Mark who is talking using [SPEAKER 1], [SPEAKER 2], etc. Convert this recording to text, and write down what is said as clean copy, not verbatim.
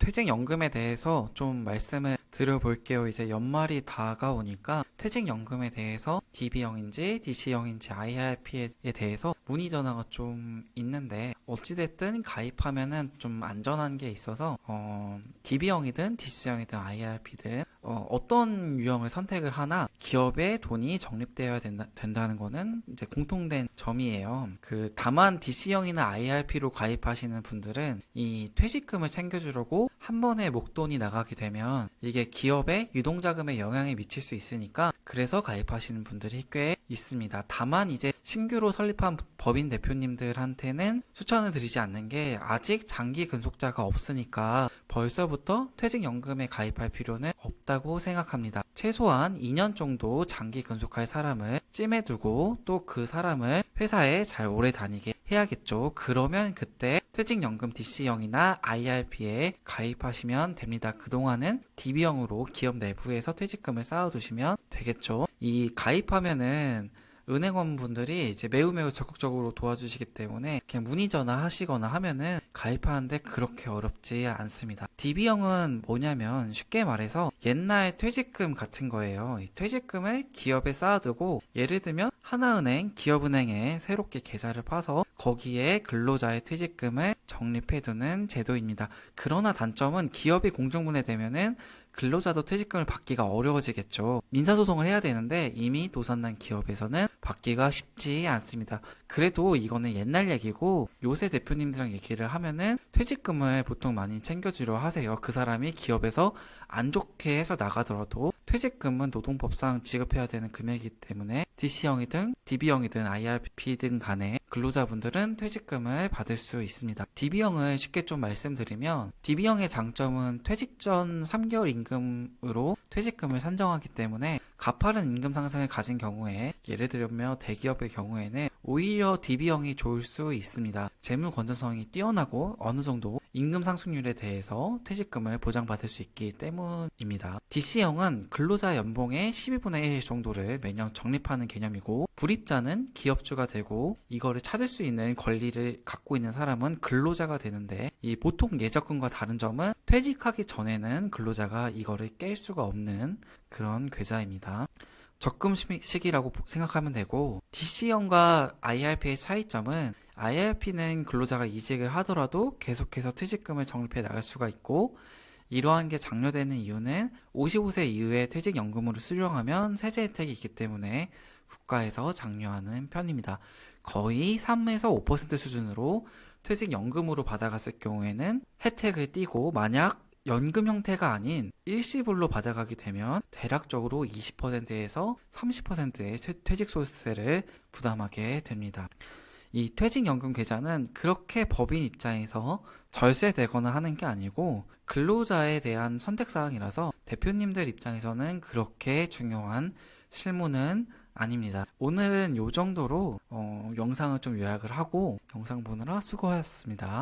[SPEAKER 1] 퇴직연금에 대해서 좀 말씀을 드려볼게요. 이제 연말이 다가오니까 퇴직연금에 대해서 DB형인지 DC형인지 IRP에 대해서 문의 전화가 좀 있는데, 어찌됐든 가입하면은 좀 안전한 게 있어서 DB형이든 DC형이든 IRP든 어떤 유형을 선택을 하나 기업에 돈이 적립되어야 된다는 거는 이제 공통된 점이에요. 다만 DC형이나 IRP로 가입하시는 분들은 이 퇴직금을 챙겨주려고 한 번에 목돈이 나가게 되면 이게 기업의 유동자금에 영향이 미칠 수 있으니까, 그래서 가입하시는 분들이 꽤 있습니다. 다만 이제 신규로 설립한 법인 대표님들한테는 추천을 드리지 않는 게, 아직 장기 근속자가 없으니까 벌써부터 퇴직연금에 가입할 필요는 없다고 생각합니다. 최소한 2년 정도 장기 근속할 사람을 찜해 두고 또 그 사람을 회사에 잘 오래 다니게 해야겠죠. 그러면 그때 퇴직연금 DC형이나 IRP에 가입하시면 됩니다. 그동안은 DB형으로 기업 내부에서 퇴직금을 쌓아두시면 되겠죠. 이 가입하면은 은행원 분들이 이제 매우 적극적으로 도와주시기 때문에 그냥 문의 전화하시거나 하면은 가입하는데 그렇게 어렵지 않습니다. DB형은 뭐냐면 쉽게 말해서 옛날 퇴직금 같은 거예요. 이 퇴직금을 기업에 쌓아두고, 예를 들면 하나은행, 기업은행에 새롭게 계좌를 파서 거기에 근로자의 퇴직금을 적립해두는 제도입니다. 그러나 단점은 기업이 공중분해되면은 근로자도 퇴직금을 받기가 어려워지겠죠. 민사소송을 해야 되는데 이미 도산난 기업에서는 받기가 쉽지 않습니다. 그래도 이거는 옛날 얘기고, 요새 대표님들이랑 얘기를 하면은 퇴직금을 보통 많이 챙겨주려 하세요. 그 사람이 기업에서 안 좋게 해서 나가더라도 퇴직금은 노동법상 지급해야 되는 금액이기 때문에 DC형이든 DB형이든 IRP든 간에 근로자분들은 퇴직금을 받을 수 있습니다. DB형을 쉽게 좀 말씀드리면, DB형의 장점은 퇴직 전 3개월 임금으로 퇴직금을 산정하기 때문에 가파른 임금 상승을 가진 경우에, 예를 들면 대기업의 경우에는 오히려 DB형이 좋을 수 있습니다. 재무 건전성이 뛰어나고 어느 정도 임금 상승률에 대해서 퇴직금을 보장받을 수 있기 때문입니다. DC형은 근로자 연봉의 12분의 1 정도를 매년 적립하는 개념이고, 불입자는 기업주가 되고 이거를 찾을 수 있는 권리를 갖고 있는 사람은 근로자가 되는데, 이 보통 예적금과 다른 점은 퇴직하기 전에는 근로자가 이거를 깰 수가 없는 그런 계좌입니다. 적금 시기라고 생각하면 되고, DC형과 IRP의 차이점은, IRP는 근로자가 이직을 하더라도 계속해서 퇴직금을 적립해 나갈 수가 있고, 이러한 게 장려되는 이유는 55세 이후에 퇴직연금으로 수령하면 세제 혜택이 있기 때문에 국가에서 장려하는 편입니다. 거의 3에서 5% 수준으로 퇴직연금으로 받아갔을 경우에는 혜택을 띄고, 만약 연금 형태가 아닌 일시불로 받아가게 되면 대략적으로 20%에서 30%의 퇴직소득세를 부담하게 됩니다. 이 퇴직연금 계좌는 그렇게 법인 입장에서 절세되거나 하는 게 아니고 근로자에 대한 선택사항이라서 대표님들 입장에서는 그렇게 중요한 실무는 아닙니다. 오늘은 이 정도로 영상을 좀 요약을 하고, 영상 보느라 수고하셨습니다.